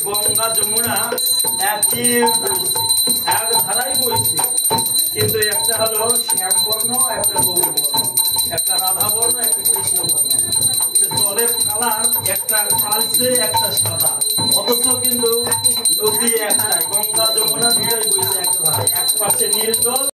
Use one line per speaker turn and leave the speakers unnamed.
গঙ্গা যমুনা একই বইছে, এক ধারাই বইছে, কিন্তু একটা হলো শ্যামবর্ণ, একটা গৌরবর্ণ, একটা রাধাবর্ণ, একটা কৃষ্ণবর্ণ। জলের কালার একটা কালচে, একটা সাদা, অথচ কিন্তু নদী একটাই, গঙ্গা যমুনা দুটাই বইছে এক ধারায়। এক পাশে নীল জল,